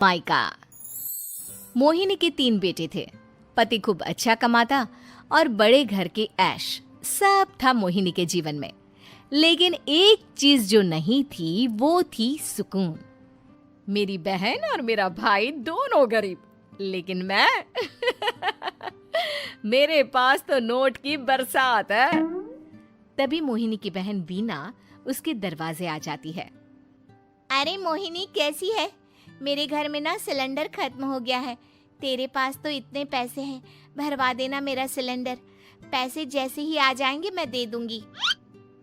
Mica. Mohini के 3 बेटे थे। पति खूब अच्छा कमाता और बड़े घर के ऐश सब था मोहिनी के जीवन में। लेकिन एक चीज जो नहीं थी वो थी सुकून। मेरी बहन और मेरा भाई दोनों गरीब, लेकिन मैं मेरे पास तो नोट की बरसात है। तभी मोहिनी की बहन वीना उसके दरवाजे आ जाती है। अरे मोहिनी, कैसी है? मेरे घर में ना सिलेंडर खत्म हो गया है। तेरे पास तो इतने पैसे हैं, भरवा देना मेरा सिलेंडर। पैसे जैसे ही आ जाएंगे मैं दे दूंगी।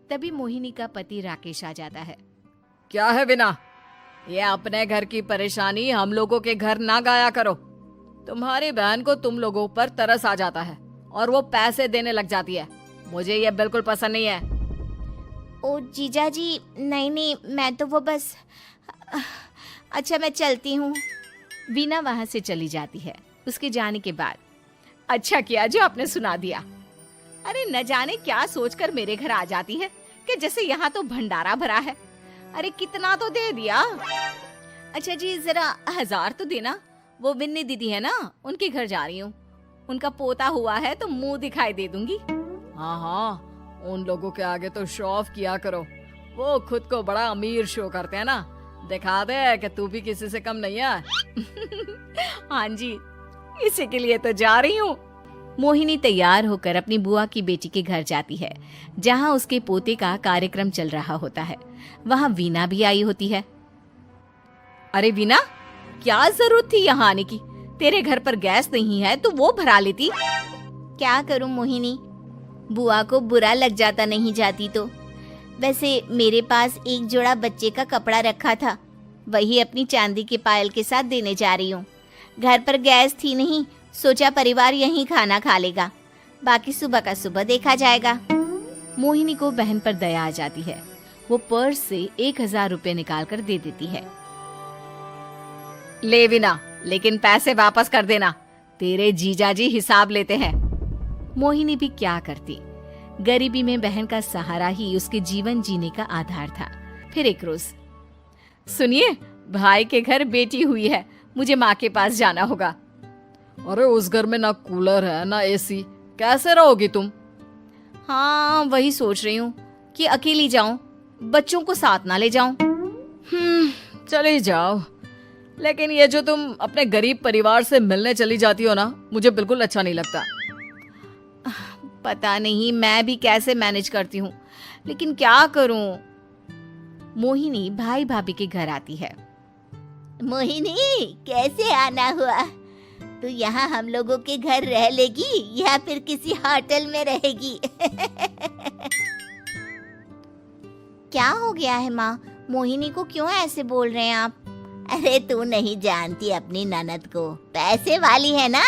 तभी मोहिनी का पति राकेश आ जाता है। क्या है बिना, ये अपने घर की परेशानी हम लोगों के घर ना गाया करो। तुम्हारी बहन को तुम लोगों पर तरस आ जाता है और वो पैसे देने लग जाती है। मुझे ये बिल्कुल पसंद नहीं है। ओ जीजा जी, नहीं, मैं तो वो बस अच्छा मैं चलती हूँ। वीना वहां से चली जाती है। उसके जाने के बाद अच्छा किया जो आपने सुना दिया। अरे न जाने क्या सोचकर मेरे घर आ जाती है कि जैसे यहाँ तो भंडारा भरा है। अरे कितना तो दे दिया। अच्छा जी, जरा 1000 तो देना। वो बिन्नी दीदी है ना, उनके घर जा रही हूँ। उनका पोता हुआ है तो मुंह दिखाई दे दूंगी। हाँ, उन लोगों के आगे तो शो ऑफ किया करो। वो खुद को बड़ा अमीर शो करते हैं ना। दिखा दे कि तू भी किसी से कम नहीं है। हाँ जी, इसी के लिए तो जा रही हूँ। मोहिनी तैयार होकर अपनी बुआ की बेटी के घर जाती है, जहाँ उसके पोते का कार्यक्रम चल रहा होता है। वहाँ वीना भी आई होती है। अरे वीना, क्या जरूरत थी यहाँ आने की? तेरे घर पर गैस नहीं है तो वो भरा लेती। क्या करूं मोहिनी, बुआ को बुरा लग जाता नहीं जाती तो। वैसे मेरे पास एक जोड़ा बच्चे का कपड़ा रखा था, वही अपनी चांदी के पायल के साथ देने जा रही हूँ। घर पर गैस थी नहीं, सोचा परिवार यहीं खाना खा लेगा, बाकी सुबह का सुबह देखा जाएगा। मोहिनी को बहन पर दया आ जाती है। वो पर्स से 1000 रुपए निकाल कर दे देती है। ले वीना, लेकिन पैसे वापस कर देना, तेरे जीजाजी हिसाब लेते हैं। मोहिनी भी क्या करती, गरीबी में बहन का सहारा ही उसके जीवन जीने का आधार था। फिर एक रोज, सुनिए, भाई के घर बेटी हुई है, मुझे माँ के पास जाना होगा। अरे उस घर में ना कूलर है ना एसी, कैसे रहोगी तुम? हाँ, वही सोच रही हूँ कि अकेली जाऊं, बच्चों को साथ ना ले जाऊं। चली जाओ, लेकिन ये जो तुम अपने गरीब परिवार से मिलने चली जाती हो ना, मुझे बिल्कुल अच्छा नहीं लगता। पता नहीं मैं भी कैसे मैनेज करती हूँ, लेकिन क्या करूँ। मोहिनी भाई भाभी के घर आती है। मोहिनी, कैसे आना हुआ? तू यहाँ हम लोगों के घर रह लेगी या फिर किसी होटल में रहेगी? क्या हो गया है माँ? मोहिनी को क्यों ऐसे बोल रहे हैं आप? अरे तू नहीं जानती अपनी ननद को, पैसे वाली है ना,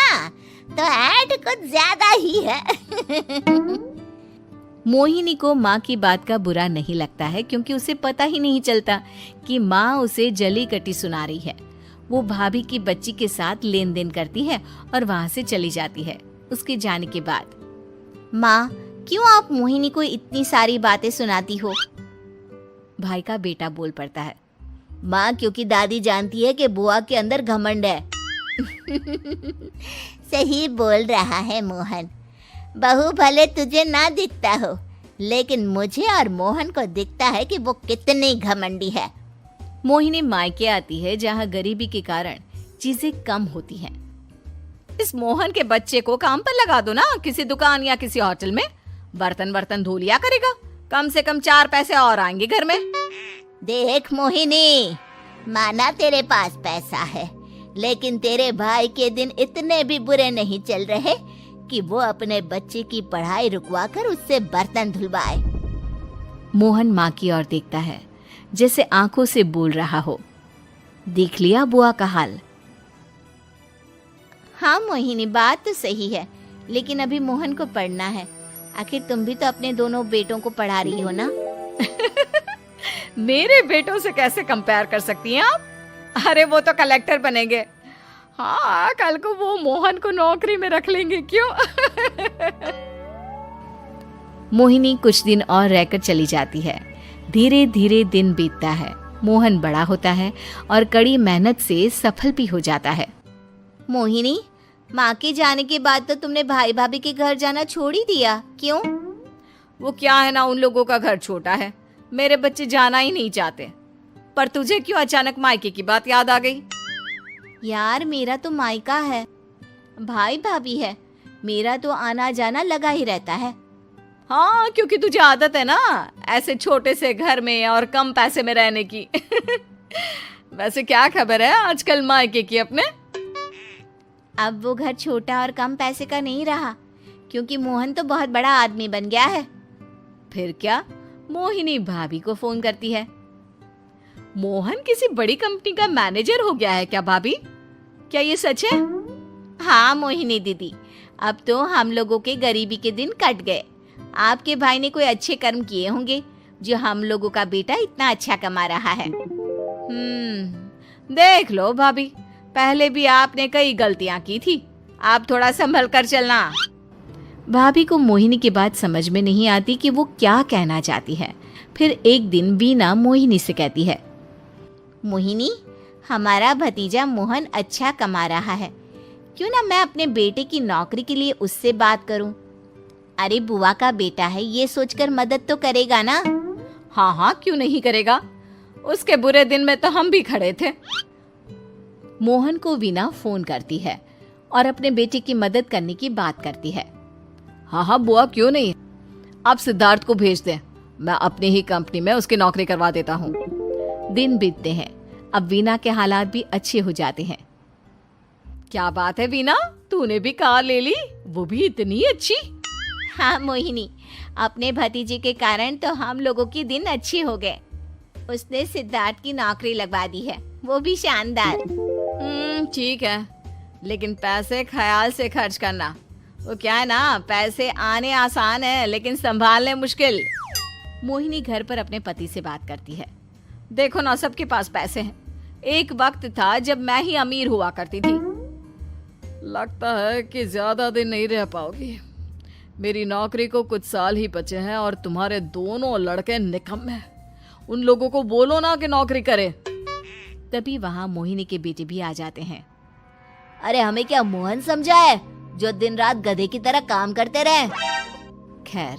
तो ऐड कुछ ज्यादा ही है। मोहिनी को माँ की बात का बुरा नहीं लगता है, क्योंकि उसे पता ही नहीं चलता कि माँ उसे जली कटी सुना रही है। वो भाभी की बच्ची के साथ लेन देन करती है और वहाँ से चली जाती है। उसके जाने के बाद, माँ, क्यों आप मोहिनी को इतनी सारी बातें सुनाती हो? भाई का बेटा बोल पड़ता है। माँ, क्योंकि दादी जानती है कि बुआ के अंदर घमंड है। सही बोल रहा है मोहन। बहू भले तुझे ना दिखता हो, लेकिन मुझे और मोहन को दिखता है कि वो कितनी घमंडी है। मोहिनी मायके आती है, जहाँ गरीबी के कारण चीजें कम होती हैं। इस मोहन के बच्चे को काम पर लगा दो ना, किसी दुकान या किसी होटल में। बर्तन धो लिया करेगा, कम से कम 4 पैसे और आएंगे घर में। देख मोहिनी, माना तेरे पास पैसा है, लेकिन तेरे भाई के दिन इतने भी बुरे नहीं चल रहे कि वो अपने बच्चे की पढ़ाई रुकवाकर उससे बर्तन धुलवाए। मोहन माँ की ओर देखता है, जैसे आंखों से बोल रहा हो, देख लिया बुआ का हाल। हाँ मोहिनी, बात तो सही है, लेकिन अभी मोहन को पढ़ना है। आखिर तुम भी तो अपने दोनों बेटों को पढ़ा रही हो ना। मेरे बेटों से कैसे कंपेयर कर सकती हैं आप? अरे वो तो कलेक्टर बनेंगे। हाँ, कल को वो मोहन को नौकरी में रख लेंगे, क्यों? मोहिनी कुछ दिन और रहकर चली जाती है। धीरे धीरे दिन बीतता है मोहन बड़ा होता है और कड़ी मेहनत से सफल भी हो जाता है। मोहिनी, माँ के जाने के बाद तो तुमने भाई भाभी के घर जाना छोड़ ही दिया, क्यों? वो क्या है ना, उन लोगों का घर छोटा है, मेरे बच्चे जाना ही नहीं चाहते। पर तुझे क्यों अचानक मायके की बात याद आ गई? यार, मेरा तो मायका है, भाई भाभी है, मेरा तो आना जाना लगा ही रहता है। हाँ, क्योंकि तुझे आदत है ना ऐसे छोटे से घर में और कम पैसे में रहने की। वैसे क्या खबर है आजकल मायके की अपने? अब वो घर छोटा और कम पैसे का नहीं रहा, क्योंकि मोहन तो बहुत बड़ा आदमी बन गया है। फिर क्या? मोहिनी भाभी को फोन करती है। मोहन किसी बड़ी कंपनी का मैनेजर हो गया है क्या भाभी? क्या ये सच है? हाँ मोहिनी दीदी, अब तो हम लोगों के गरीबी के दिन कट गए। आपके भाई ने कोई अच्छे कर्म किए होंगे जो हम लोगों का बेटा इतना अच्छा कमा रहा है। देख लो भाभी, पहले भी आपने कई गलतियां की थी, आप थोड़ा संभल कर चलना। भाभी को मोहिनी की बात समझ में नहीं आती कि वो क्या कहना चाहती है। फिर एक दिन वीना मोहिनी से कहती है, मोहिनी, हमारा भतीजा मोहन अच्छा कमा रहा है, क्यों ना मैं अपने बेटे की नौकरी के लिए उससे बात करूं? अरे बुआ का बेटा है, ये सोचकर मदद तो करेगा ना? हाँ हाँ, क्यों नहीं करेगा, उसके बुरे दिन में तो हम भी खड़े थे। मोहन को वीना फोन करती है और अपने बेटे की मदद करने की बात करती है। हाँ हाँ बुआ, क्यों नहीं, आप सिद्धार्थ को भेज दें, मैं अपनी ही कंपनी में उसकी नौकरी करवा देता हूँ। दिन बीतते हैं, अब वीना के हालात भी अच्छे हो जाते हैं। क्या बात है वीना, तूने भी कार ले ली, वो भी इतनी अच्छी? हाँ मोहिनी, अपने भतीजे के कारण तो हम लोगों के दिन अच्छे हो गए। उसने सिद्धार्थ की नौकरी लगवा दी है, वो भी शानदार। ठीक है, लेकिन पैसे ख्याल से खर्च करना। वो क्या है ना, पैसे आने आसान है लेकिन संभालने मुश्किल। मोहिनी घर पर अपने पति से बात करती है। देखो ना, सबके पास पैसे हैं, एक वक्त था जब मैं ही अमीर हुआ करती थी। लगता है कि ज्यादा दिन नहीं रह पाओगी, मेरी नौकरी को कुछ साल ही बचे हैं और तुम्हारे दोनों लड़के निकम्मे हैं, उन लोगों को बोलो ना कि नौकरी करे। तभी वहां मोहिनी के बेटे भी आ जाते हैं। अरे हमें क्या मोहन समझा है जो दिन रात गधे की तरह काम करते रहे? खैर,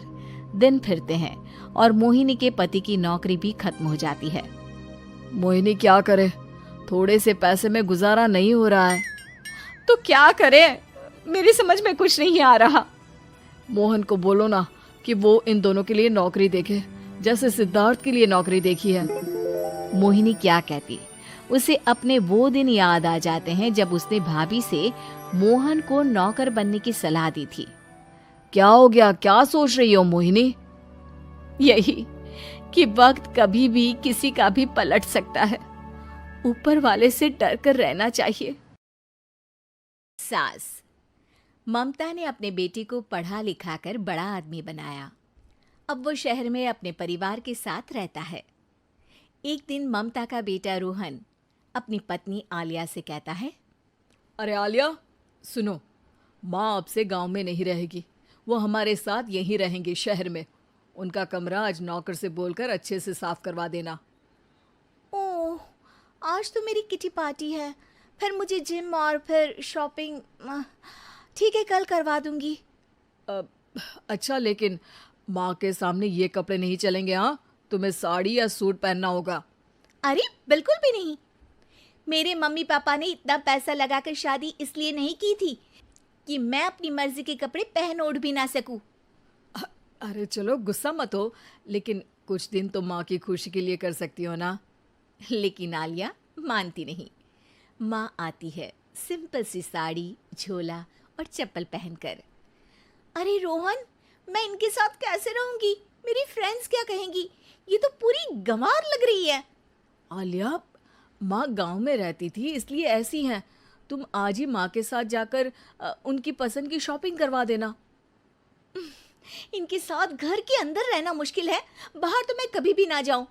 दिन फिरते हैं और मोहिनी के पति की नौकरी भी खत्म हो जाती है। मोहिनी क्या करे, थोड़े से पैसे में गुजारा नहीं हो रहा है। तो क्या करे, मेरी समझ में कुछ नहीं आ रहा। मोहन को बोलो ना कि वो इन दोनों के लिए नौकरी देखे, जैसे सिद्धार्थ के लिए नौकरी देखी है। मोहिनी क्या कहती, उसे अपने वो दिन याद आ जाते हैं जब उसने भाभी से मोहन को नौकर बनने की सलाह दी थी। क्या हो गया, क्या सोच रही हो मोहिनी? यही कि वक्त कभी भी किसी का भी पलट सकता है, ऊपर वाले से डर कर रहना चाहिए। सास ममता ने अपने बेटे को पढ़ा लिखा कर बड़ा आदमी बनाया। अब वो शहर में अपने परिवार के साथ रहता है। एक दिन ममता का बेटा रोहन अपनी पत्नी आलिया से कहता है, अरे आलिया सुनो, माँ अब से गांव में नहीं रहेगी, वो हमारे साथ यहीं रहेंगी शहर में। उनका कमरा आज नौकर से बोलकर अच्छे से साफ करवा देना। ओह, आज तो मेरी किटी पार्टी है, फिर मुझे जिम और फिर शॉपिंग। ठीक है, कल करवा दूंगी। अच्छा, लेकिन माँ के सामने ये कपड़े नहीं चलेंगे। हाँ, तुम्हें साड़ी या सूट पहनना होगा। अरे बिल्कुल भी नहीं, मेरे मम्मी पापा ने इतना पैसा लगाकर शादी इसलिए नहीं की थी कि मैं अपनी मर्जी के कपड़े पहन ओढ़ भी ना सकूं। अरे चलो, गुस्सा मत हो, लेकिन कुछ दिन तो माँ की खुशी के लिए कर सकती हो ना। लेकिन आलिया मानती नहीं। माँ आती है सिंपल सी साड़ी, झोला और चप्पल पहनकर। अरे रोहन, मैं इनके साथ कैसे रहूंगी? मेरी फ्रेंड्स क्या कहेंगी? ये तो पूरी गंवार लग रही है। आलिया, माँ गांव में रहती थी इसलिए ऐसी हैं। तुम आज ही माँ के साथ जाकर उनकी पसंद की शॉपिंग करवा देना। इनके साथ घर के अंदर रहना मुश्किल है, बाहर तो मैं कभी भी ना जाऊं।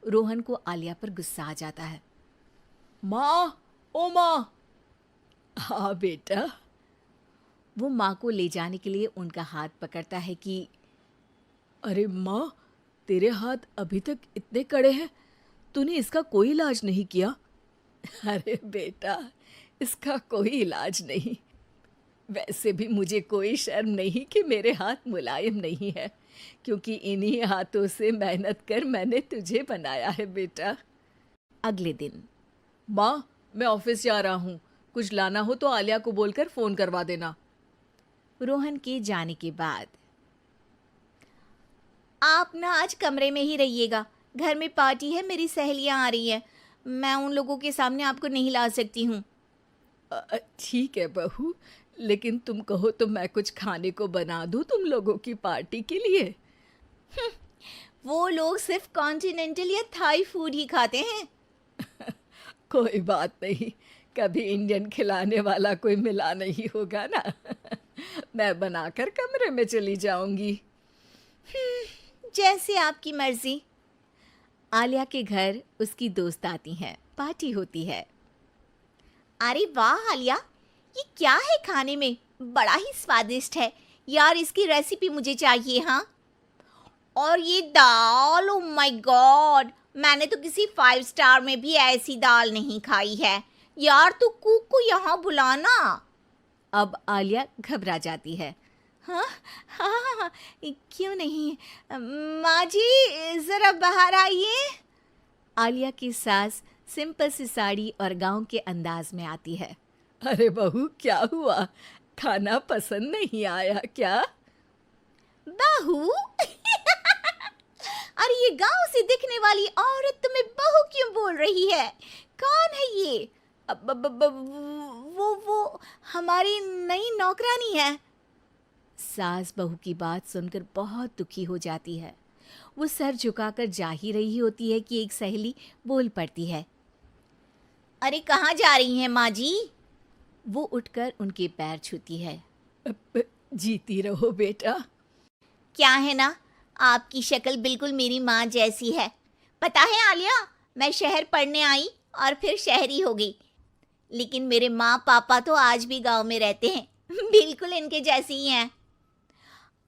रोहन को आलिया पर गुस्सा आ जाता है। माँ, ओ माँ। हाँ बेटा। वो माँ को ले जाने के लिए उनका हाथ पकड़ता है कि अरे माँ, तेरे हाथ अभी तक इतने कड़े हैं, तूने इसका कोई इलाज नहीं किया? अरे बेटा, इसका कोई इलाज नहीं। वैसे भी मुझे कोई शर्म नहीं कि मेरे हाथ मुलायम नहीं है, क्योंकि इन्हीं हाथों से मेहनत कर मैंने तुझे बनाया है बेटा। अगले दिन माँ, मैं ऑफिस जा रहा हूँ, कुछ लाना हो तो आलिया को बोलकर फोन करवा देना। रोहन के जाने के बाद आप ना आज कमरे में ही रहिएगा, घर में पार्टी है, मेरी सहेलियां आ रही हैं, मैं उन लोगों के सामने आपको नहीं ला सकती हूँ। ठीक है बहू, लेकिन तुम कहो तो मैं कुछ खाने को बना दूँ तुम लोगों की पार्टी के लिए। वो लोग सिर्फ कॉन्टिनेंटल या थाई फूड ही खाते हैं। कोई बात नहीं, कभी इंडियन खिलाने वाला कोई मिला नहीं होगा ना। मैं बनाकर कमरे में चली जाऊंगी। जैसे आपकी मर्जी। आलिया के घर उसकी दोस्त आती हैं, पार्टी होती है। अरे वाह आलिया, ये क्या है खाने में, बड़ा ही स्वादिष्ट है यार, इसकी रेसिपी मुझे चाहिए। हाँ, और ये दाल, ओ माय गॉड, मैंने तो किसी 5 स्टार में भी ऐसी दाल नहीं खाई है यार, तू कुक को यहाँ बुलाना। अब आलिया घबरा जाती है। हाँ हाँ हाँ, क्यों नहीं, माँ जी ज़रा बाहर आइए। आलिया की सास सिंपल सी साड़ी और गांव के अंदाज में आती है। अरे बहू, क्या हुआ? खाना पसंद नहीं आया क्या? बहू? अरे ये गांव से दिखने वाली औरत तुम्हें बहू क्यों बोल रही है? कौन है ये? वो हमारी नई नौकरानी है। सास बहू की बात सुनकर बहुत दुखी हो जाती है। वो सर झुकाकर जा ही रही होती है कि एक सहेली बोल पड़ती है। अरे कहाँ जा रही हैं माँ जी? वो उठकर उनके पैर छूती है। जीती रहो बेटा। क्या है ना, आपकी शक्ल बिल्कुल मेरी माँ जैसी है। पता है आलिया, मैं शहर पढ़ने आई और फिर शहरी हो गई, लेकिन मेरे माँ पापा तो आज भी गांव में रहते हैं, बिल्कुल इनके जैसे ही हैं।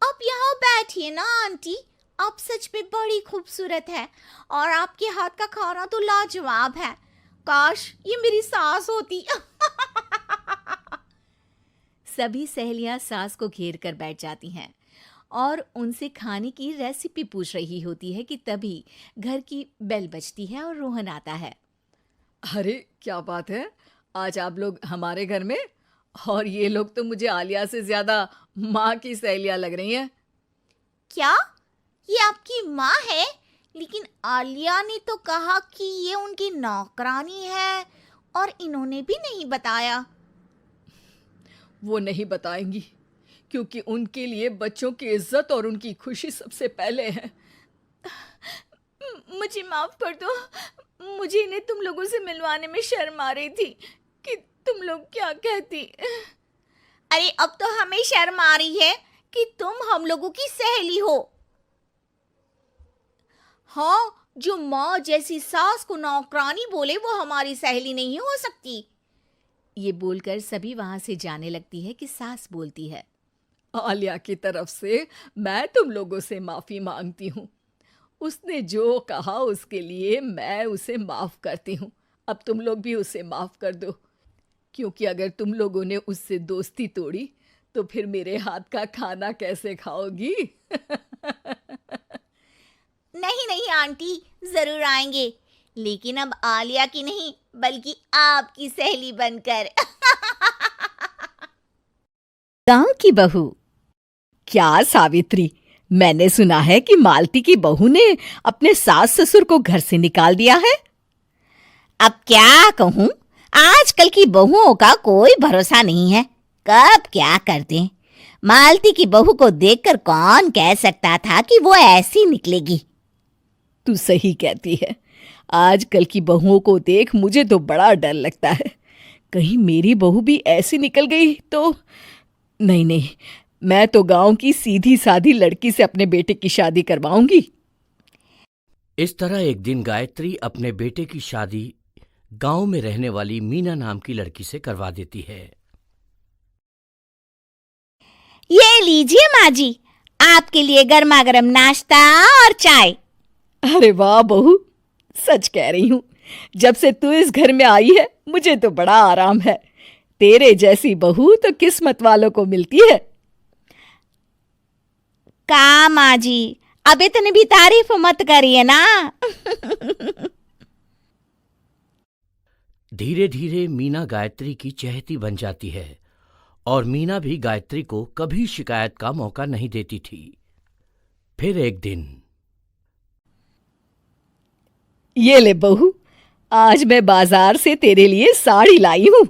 आप यहाँ बैठिए ना आंटी, आप सच में बड़ी खूबसूरत है और आपके हाथ का खाना तो लाजवाब है। काश ये मेरी सास होती। सभी सहेलियां सास को घेर कर बैठ जाती हैं और उनसे खाने की रेसिपी पूछ रही होती है कि तभी घर की बेल बजती है और रोहन आता है। अरे क्या बात है, आज आप लोग हमारे घर में? और ये लोग तो मुझे आलिया से ज्यादा माँ की सहेलियां लग रही हैं। क्या ये आपकी माँ है? लेकिन आलिया ने तो कहा कि ये उनकी नौकरानी है और इन्होंने भी नहीं बताया। वो नहीं बताएंगी, क्योंकि उनके लिए बच्चों की इज्जत और उनकी खुशी सबसे पहले है। मुझे माफ कर दो, मुझे इन्हें तुम लोगों से मिलवाने में शर्म आ रही थी कि तुम लोग क्या कहती। अरे अब तो हमें शर्म आ रही है कि तुम हम लोगों की सहेली हो। हाँ, जो माँ जैसी सास को नौकरानी बोले वो हमारी सहेली नहीं हो सकती। ये बोलकर सभी वहां से जाने लगती है कि सास बोलती है। आलिया की तरफ से मैं तुम लोगों से माफ़ी मांगती हूँ। उसने जो कहा उसके लिए मैं उसे माफ़ करती हूँ। अब तुम लोग भी उसे माफ़ कर दो, क्योंकि अगर तुम लोगों ने उससे दोस्ती तोड़ी तो फिर मेरे हाथ का खाना कैसे खाओगी? नहीं नहीं आंटी, जरूर आएंगे, लेकिन अब आलिया की नहीं बल्कि आपकी सहेली बनकर। गांव की बहू। क्या सावित्री, मैंने सुना है कि मालती की बहू ने अपने सास ससुर को घर से निकाल दिया है। अब क्या कहूँ, आजकल की बहुओं का कोई भरोसा नहीं है, कब क्या कर दें। मालती की बहू को देखकर कौन कह सकता था कि वो ऐसी निकलेगी। तू सही कहती है, आजकल की बहुओं को देख मुझे तो बड़ा डर लगता है। कहीं मेरी बहू भी ऐसी निकल गई तो। नहीं नहीं, मैं तो गांव की सीधी सादी लड़की से अपने बेटे की शादी करवाऊंगी। इस तरह एक दिन गायत्री अपने बेटे की शादी गांव में रहने वाली मीना नाम की लड़की से करवा देती है। ये लीजिए माँ जी, आपके लिए गर्मा गर्म नाश्ता और चाय। अरे वाह बहू, सच कह रही हूँ, जब से तू इस घर में आई है मुझे तो बड़ा आराम है। तेरे जैसी बहू तो किस्मत वालों को मिलती है। का माँ जी, अब इतनी भी तारीफ मत करिए ना। धीरे धीरे मीना गायत्री की चहेती बन जाती है और मीना भी गायत्री को कभी शिकायत का मौका नहीं देती थी। फिर एक दिन, ये ले बहू, आज मैं बाजार से तेरे लिए साड़ी लाई हूँ।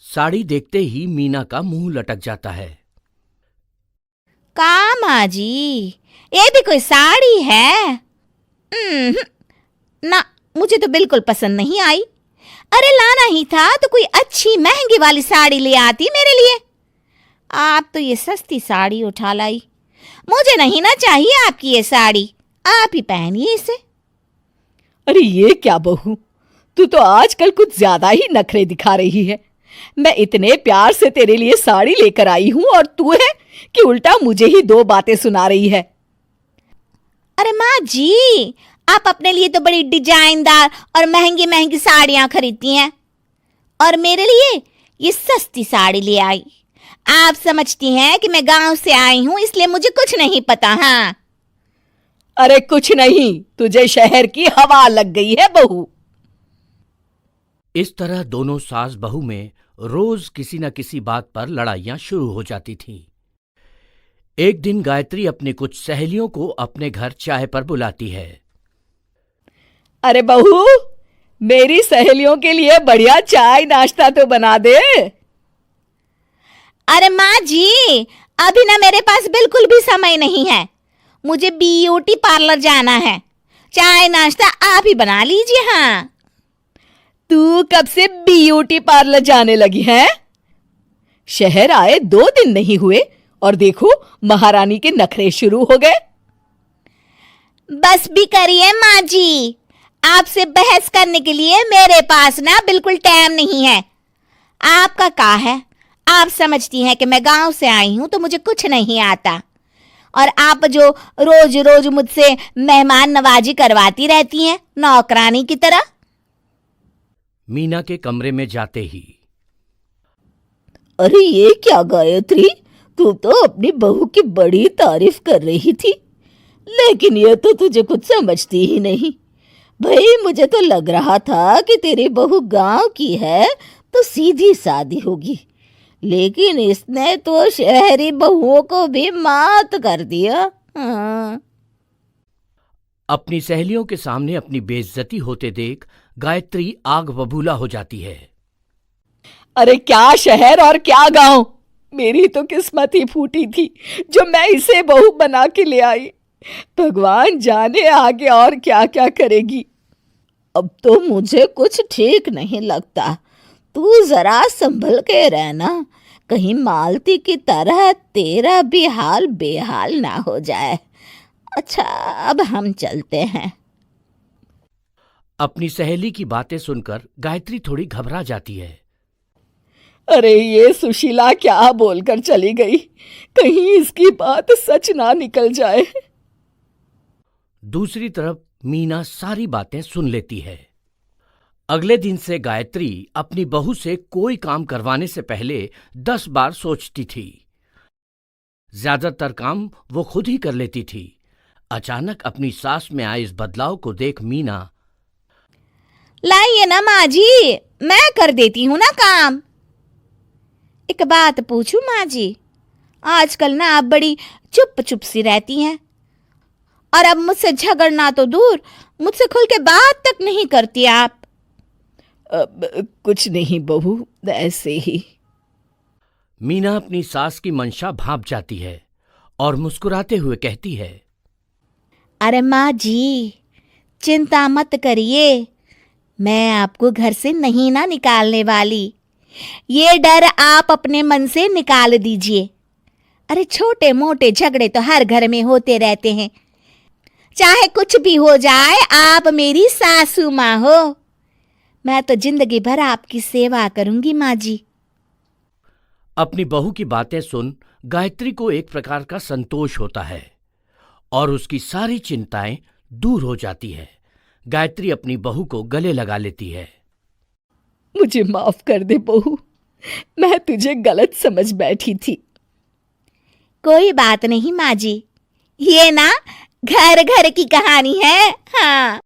साड़ी देखते ही मीना का मुंह लटक जाता है। का माँ जी, ये भी कोई साड़ी है? ना, मुझे तो बिल्कुल पसंद नहीं आई। अरे लाना ही था तो कोई अच्छी महंगी वाली साड़ी ले आती मेरे लिए। आप तो ये सस्ती साड़ी उठा लाई। मुझे नहीं ना चाहिए आपकी ये साड़ी, आप ही पहनिए इसे। अरे ये क्या बहू, तू तो आजकल कुछ ज्यादा ही नखरे दिखा रही है। मैं इतने प्यार से तेरे लिए साड़ी लेकर आई हूँ और तू है कि उल्टा मुझे ही दो बातें सुना रही है। अरे माँ जी, आप अपने लिए तो बड़ी डिजाइनदार और महंगी महंगी साड़ियां खरीदती हैं और मेरे लिए ये सस्ती साड़ी ले आई। आप समझती हैं कि मैं गांव से आई हूं इसलिए मुझे कुछ नहीं पता। हाँ, अरे कुछ नहीं, तुझे शहर की हवा लग गई है बहू। इस तरह दोनों सास बहू में रोज किसी न किसी बात पर लड़ाइयां शुरू हो जाती थीं। एक दिन गायत्री अपनी कुछ सहेलियों को अपने घर चाय पर बुलाती है। अरे बहू, मेरी सहेलियों के लिए बढ़िया चाय नाश्ता तो बना दे। अरे माँ जी, अभी ना मेरे पास बिल्कुल भी समय नहीं है। मुझे ब्यूटी पार्लर जाना है। चाय नाश्ता आप ही बना लीजिए। हाँ, तू कब से ब्यूटी पार्लर जाने लगी है? शहर आए 2 दिन नहीं हुए और देखो महारानी के नखरे शुरू हो गए। बस भी करिए माँ जी, आपसे बहस करने के लिए मेरे पास ना बिल्कुल टाइम नहीं है। आपका क्या है, आप समझती हैं कि मैं गांव से आई हूं तो मुझे कुछ नहीं आता और आप जो रोज रोज मुझसे मेहमान नवाजी करवाती रहती हैं नौकरानी की तरह। मीना के कमरे में जाते ही, अरे ये क्या गायत्री, तू तो अपनी बहू की बड़ी तारीफ कर रही थी, लेकिन ये तो तुझे कुछ समझती ही नहीं। भाई मुझे तो लग रहा था कि तेरी बहू गांव की है तो सीधी सादी होगी, लेकिन इसने तो शहरी बहुओं को भी मात कर दिया। हाँ। अपनी सहेलियों के सामने अपनी बेइज्जती होते देख गायत्री आग बबूला हो जाती है। अरे क्या शहर और क्या गांव, मेरी तो किस्मत ही फूटी थी जो मैं इसे बहू बना के ले आई। भगवान जाने आगे और क्या क्या करेगी। अब तो मुझे कुछ ठीक नहीं लगता। तू जरा संभल के रहना, कहीं मालती की तरह तेरा भी हाल बेहाल ना हो जाए। अच्छा, अब हम चलते हैं। अपनी सहेली की बातें सुनकर गायत्री थोड़ी घबरा जाती है। अरे ये सुशीला क्या बोलकर चली गई, कहीं इसकी बात सच ना निकल जाए। दूसरी तरफ मीना सारी बातें सुन लेती है। अगले दिन से गायत्री अपनी बहू से कोई काम करवाने से पहले 10 बार सोचती थी। ज्यादातर काम वो खुद ही कर लेती थी। अचानक अपनी सास में आए इस बदलाव को देख मीना, लाइए ना माँ जी, मैं कर देती हूँ ना काम। एक बात पूछूं माँ जी, आजकल ना आप बड़ी चुप चुप सी रहती हैं और अब मुझसे झगड़ना तो दूर, मुझसे खुल के बात तक नहीं करती आप। कुछ नहीं बहू, ऐसे ही। मीना अपनी सास की मंशा भांप जाती है और मुस्कुराते हुए कहती है, अरे माँ जी, चिंता मत करिए, मैं आपको घर से नहीं ना निकालने वाली। ये डर आप अपने मन से निकाल दीजिए। अरे छोटे मोटे झगड़े तो हर घर में होते रहते हैं, चाहे कुछ भी हो जाए, आप मेरी सासू माँ हो। मैं तो जिंदगी भर आपकी सेवा करूंगी माँ जी। अपनी बहू की बातें सुन गायत्री को एक प्रकार का संतोष होता है और उसकी सारी चिंताएं दूर हो जाती है। गायत्री अपनी बहू को गले लगा लेती है। मुझे माफ कर दे बहू, मैं तुझे गलत समझ बैठी थी। कोई बात नहीं माँ जी, ये ना घर घर की कहानी है। हाँ।